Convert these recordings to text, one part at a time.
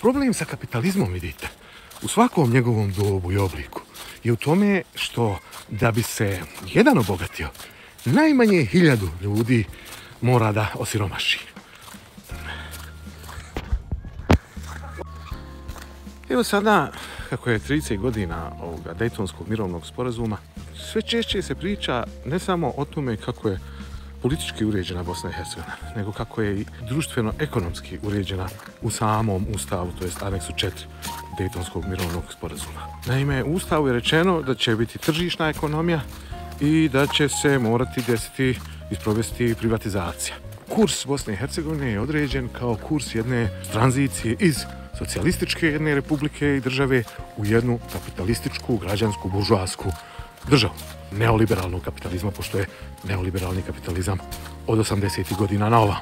Problem sa kapitalizmom, vidite, u svakom njegovom dobu i obliku je u tome što da bi se jedan obogatio, najmanje 1000 ljudi mora da osiromaši. Evo sada, kako je 30 godina ovoga Dejtonskog mirovnog sporazuma, sve češće se priča ne samo o tome kako je politički uređena Bosna i Hercegovina, nego kako je i društveno-ekonomski uređena u samom Ustavu, to jest aneksu 4 Dejtonskog mirovnog sporazuma. Naime, u Ustavu je rečeno da će biti tržišna ekonomija i da će se morati desiti i sprovesti privatizacija. Kurs Bosne i Hercegovine je određen kao kurs jedne tranzicije iz socijalističke jedne republike i države u jednu kapitalističku, građansku, buržoasku državu. Neoliberalnog kapitalizma, pošto je neoliberalni kapitalizam od 80. godina na ovam.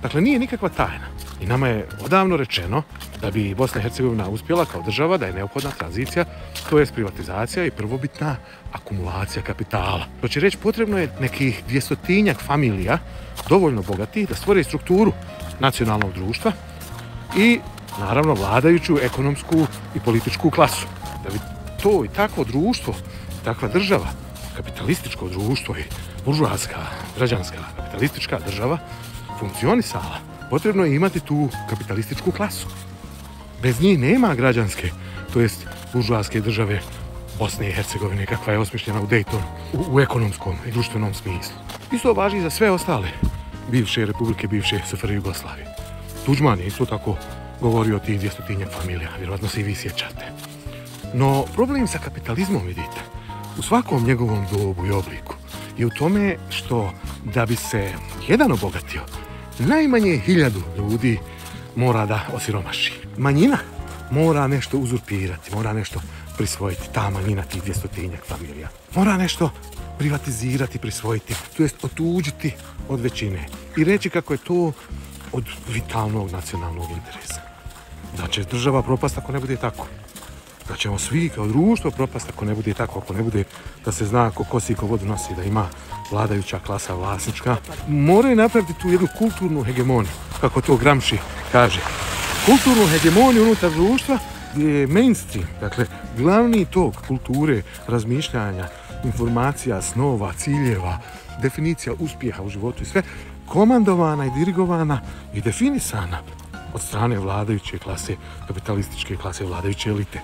Dakle, nije nikakva tajna. I nama je odavno rečeno da bi Bosna i Hercegovina uspjela kao država, da je neophodna tranzicija, to je privatizacija i prvobitna akumulacija kapitala. To će reći, potrebno je nekih 200-tinjak familija, dovoljno bogatih, da stvore strukturu nacionalnog društva i, naravno, vladajuću ekonomsku i političku klasu. Da bi to i takvo društvo, takva država, kapitalističko društvo i buržoaska, građanska, kapitalistička država funkcionisala, potrebno je imati tu kapitalističku klasu. Bez njih nema građanske, to jest buržoaske države Bosne i Hercegovine, kakva je osmišljena u Dejtonu, u ekonomskom i društvenom smislu. Isto važi za sve ostale bivše republike, bivše SFRJ Jugoslavije. Tuđman je isto tako govorio o tih 200-tinjak familija, vjerovatno se i vi sjećate. No, problem sa kapitalizmom, vidite, u svakom njegovom dobu i obliku je u tome što da bi se jedan obogatio, najmanje 1000 ljudi mora da osiromaši. Manjina mora nešto uzurpirati, mora nešto prisvojiti, ta manjina tih 200-tinjak familija. Mora nešto privatizirati, prisvojiti, to jest otuđiti od većine i reći kako je to od vitalnog nacionalnog interesa. Da će država propast ako ne bude tako. Da ćemo svi kao društvo propast ako ne bude tako, ako ne bude da se zna ko kosi ko vodu nosi, da ima vladajuća klasa vlasnička. Moraju napraviti tu jednu kulturnu hegemoniju, kako to Gramsci kaže. Kulturnu hegemoniju unutar društva gdje je mainstream, dakle glavni tok kulture, razmišljanja, informacija, snova, ciljeva, definicija uspjeha u životu i sve, komandovana i dirigovana i definisana od strane vladajuće klase, kapitalističke klase, vladajuće elite.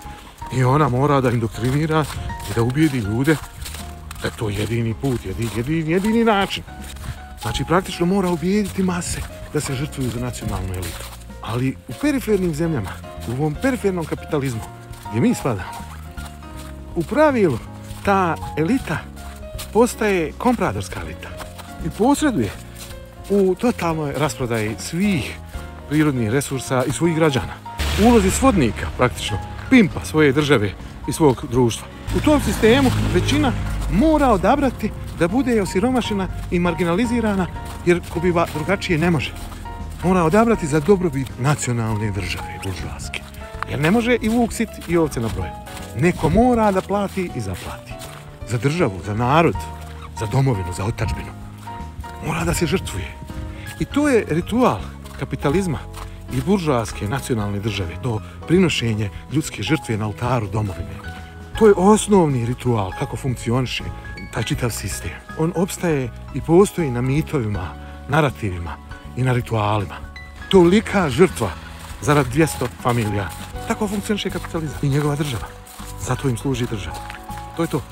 I ona mora da indoktrinira i da ubijedi ljude da je to jedini put, jedini način. Znači, praktično mora ubijediti mase da se žrtvuju za nacionalnu elitu. Ali u perifernim zemljama, u ovom perifernom kapitalizmu, gdje mi spadamo, u pravilu ta elita postaje kompradorska elita i posreduje u totalnoj rasprodaji svih prirodnih resursa i svojih građana. U ulozi svodnika, praktično, pimpa svoje države i svog društva. U tom sistemu većina mora odabrati da bude osiromašena i marginalizirana, jer ko biva drugačije ne može. Mora odabrati za dobrobit nacionalne države, buržoaske. Jer ne može i vuk sit i ovce na broju. Neko mora da plati i zaplati. Za državu, za narod, za domovinu, za otadžbinu. Mora da se žrtvuje. I to je ritual kapitalizma i buržoaske nacionalne države, to prinošenje ljudske žrtve na oltaru domovine. To je osnovni ritual kako funkcioniše taj čitav sistem. On opstaje i postoji na mitovima, narativima i na ritualima. Tolika žrtva zarad 200 familija. Tako funkcioniše kapitalizam i njegova država. Zato im služi država. To je to.